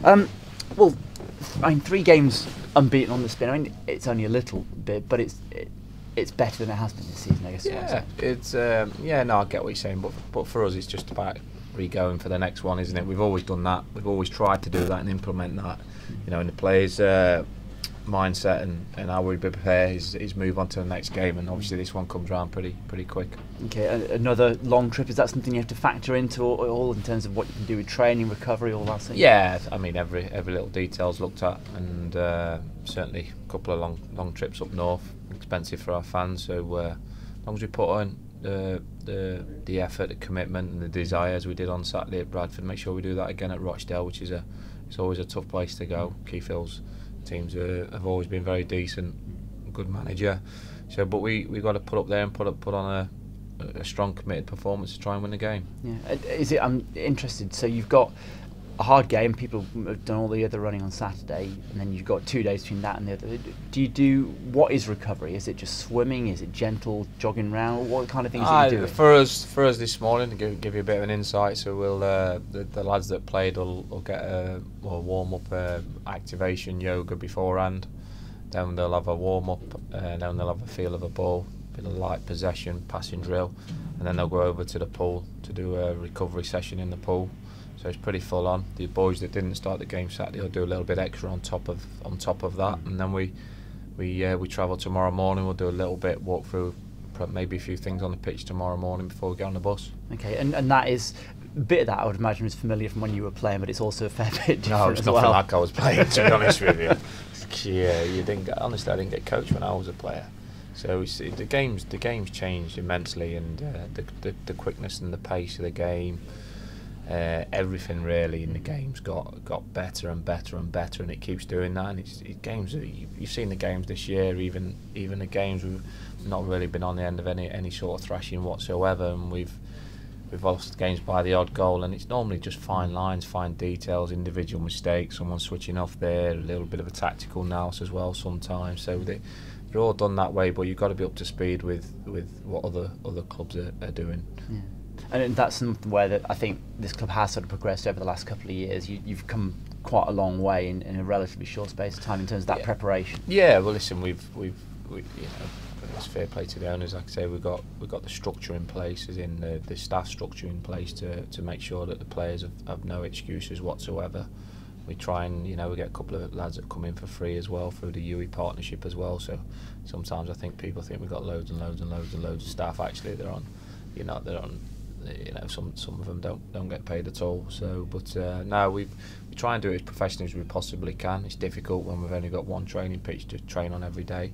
Well, I mean, 3 games unbeaten on the spin. I mean, it's only a little bit, but it's better than it has been this season, I guess. Yeah, it's no, I get what you're saying, but for us, it's just about re-going for the next one, isn't it? We've always done that. We've always tried to do that and implement that, in the players' mindset and how we prepare is move on to the next game, and obviously this one comes around pretty quick. Okay, another long trip, is that something you have to factor into all in terms of what you can do with training, recovery, all that thing? Yeah, I mean every little detail's looked at, and certainly a couple of long trips up north, expensive for our fans, so as long as we put on the effort, the commitment and the desire as we did on Saturday at Bradford, make sure we do that again at Rochdale, which is it's always a tough place to go. Keith Hill's teams have always been very decent, good manager. So, but we got to put up there and put on a strong, committed performance to try and win the game. Yeah, I'm interested. So you've got a hard game. People have done all the other running on Saturday, and then you've got 2 days between that and the other. What is recovery? Is it just swimming? Is it gentle jogging around? What kind of things are you doing? For us this morning, to give you a bit of an insight, so we'll the lads that played will get a warm up activation yoga beforehand. Then they'll have a warm up, then they'll have a feel of a ball, a bit of light possession, passing drill, and then they'll go over to the pool to do a recovery session in the pool. So it's pretty full on. The boys that didn't start the game Saturday will do a little bit extra on top of that, and then we travel tomorrow morning. We'll do a little bit walk through, maybe a few things on the pitch tomorrow morning before we get on the bus. Okay, and that is a bit of that I would imagine is familiar from when you were playing, but it's also a fair bit different. No, it's nothing like I was playing, to be honest with you. Yeah, honestly, I didn't get coached when I was a player. So the game's changed immensely, and the quickness and the pace of the game. Everything really in the game's got better and better and better, and it keeps doing that. And it's games that you've seen the games this year, even the games we've not really been on the end of any sort of thrashing whatsoever, and we've lost games by the odd goal, and it's normally just fine lines, fine details, individual mistakes, someone switching off there, a little bit of a tactical nous as well sometimes. So they're all done that way, but you've got to be up to speed with what other clubs are doing. Yeah. And that's something where that I think this club has sort of progressed over the last couple of years. You've come quite a long way in a relatively short space of time in terms of that preparation. Yeah, well, listen, we've it's fair play to the owners. Like I say, we've got the structure in place, as in the staff structure in place to make sure that the players have no excuses whatsoever. We try and we get a couple of lads that come in for free as well through the UE partnership as well. So sometimes I think people think we've got loads and loads and loads and loads of staff. Actually, they're on. Some of them don't get paid at all. So, but no, we try and do it as professionally as we possibly can. It's difficult when we've only got one training pitch to train on every day,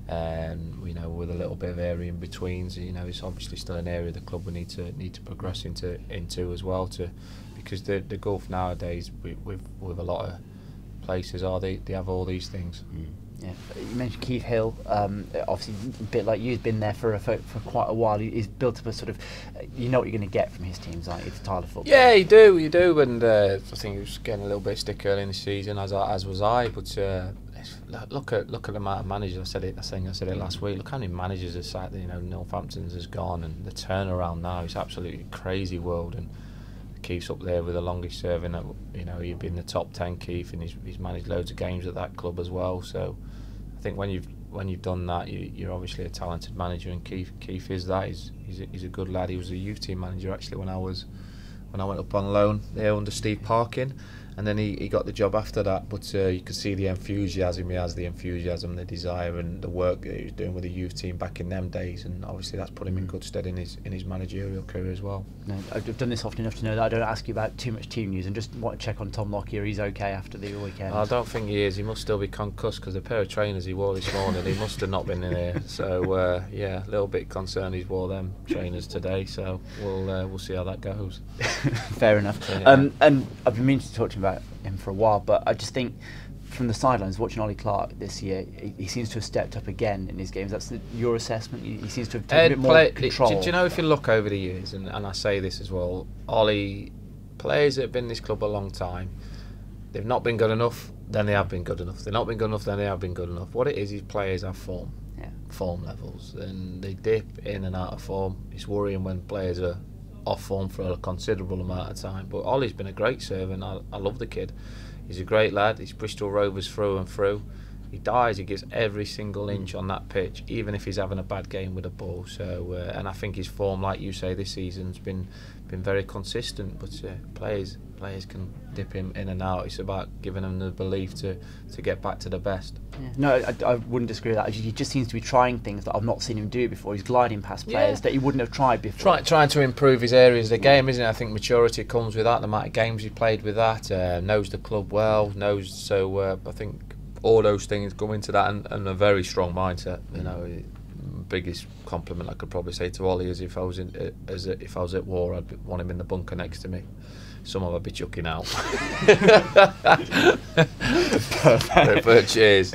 and with a little bit of area in between. So, it's obviously still an area of the club we need to progress into as well. Because the Gulf nowadays with a lot of places they have all these things. Yeah, you mentioned Keith Hill. Obviously, a bit like you, he's been there for quite a while. He's built up a sort of, what you're going to get from his teams, aren't you? It's Tyler football. Yeah, you do, and I think he was getting a little bit of stick early in the season, as was I. But look at the amount of managers. I said it last week. Look how many managers are sat there. Northampton's has gone, and the turnaround now is absolutely crazy world. And Keith's up there with the longest serving. He'd been in the top 10, Keith, and he's managed loads of games at that club as well. So I think when you've done that, you're obviously a talented manager, and Keith is that. He's a good lad. He was a youth team manager actually when I went up on loan there under Steve Parkin, and then he got the job after that. But you could see the enthusiasm he has, the desire, and the work that he was doing with the youth team back in them days, and obviously that's put him in good stead in his managerial career as well. No, I've done this often enough to know that I don't ask you about too much team news, and just want to check on Tom Lockyer. He's okay after the weekend? I don't think he is. He must still be concussed, because the pair of trainers he wore this morning, he must have not been in there. So yeah, a little bit concerned he's wore them trainers today. So we'll see how that goes. Fair enough. Yeah. And I've been meaning to talk to you about him for a while, but I just think from the sidelines watching Ollie Clarke this year, he seems to have stepped up again in his games. That's your assessment? He seems to have taken a bit more control. Do you know, if you look over the years, and I say this as well, Ollie, players that have been in this club a long time, they've not been good enough, then they have been good enough. They've not been good enough, then they have been good enough. What it is players have form levels, and they dip in and out of form. It's worrying when players are off form for a considerable amount of time. But Ollie's been a great servant. I love the kid. He's a great lad. He's Bristol Rovers through and through. He dies. He gives every single inch on that pitch, even if he's having a bad game with a ball. So, and I think his form, like you say, this season's been very consistent. But players can dip him in and out. It's about giving them the belief to get back to the best. Yeah. No, I wouldn't disagree with that. He just seems to be trying things that I've not seen him do before. He's gliding past players that he wouldn't have tried before. Trying to improve his areas of the game, isn't it? I think maturity comes with that. The amount of games he played with that, knows the club well, knows. So I think all those things go into that, and a very strong mindset. You know, biggest compliment I could probably say to Ollie is if I was at war, I'd want him in the bunker next to me. Some of I'd be chucking out. Perfect. But cheers.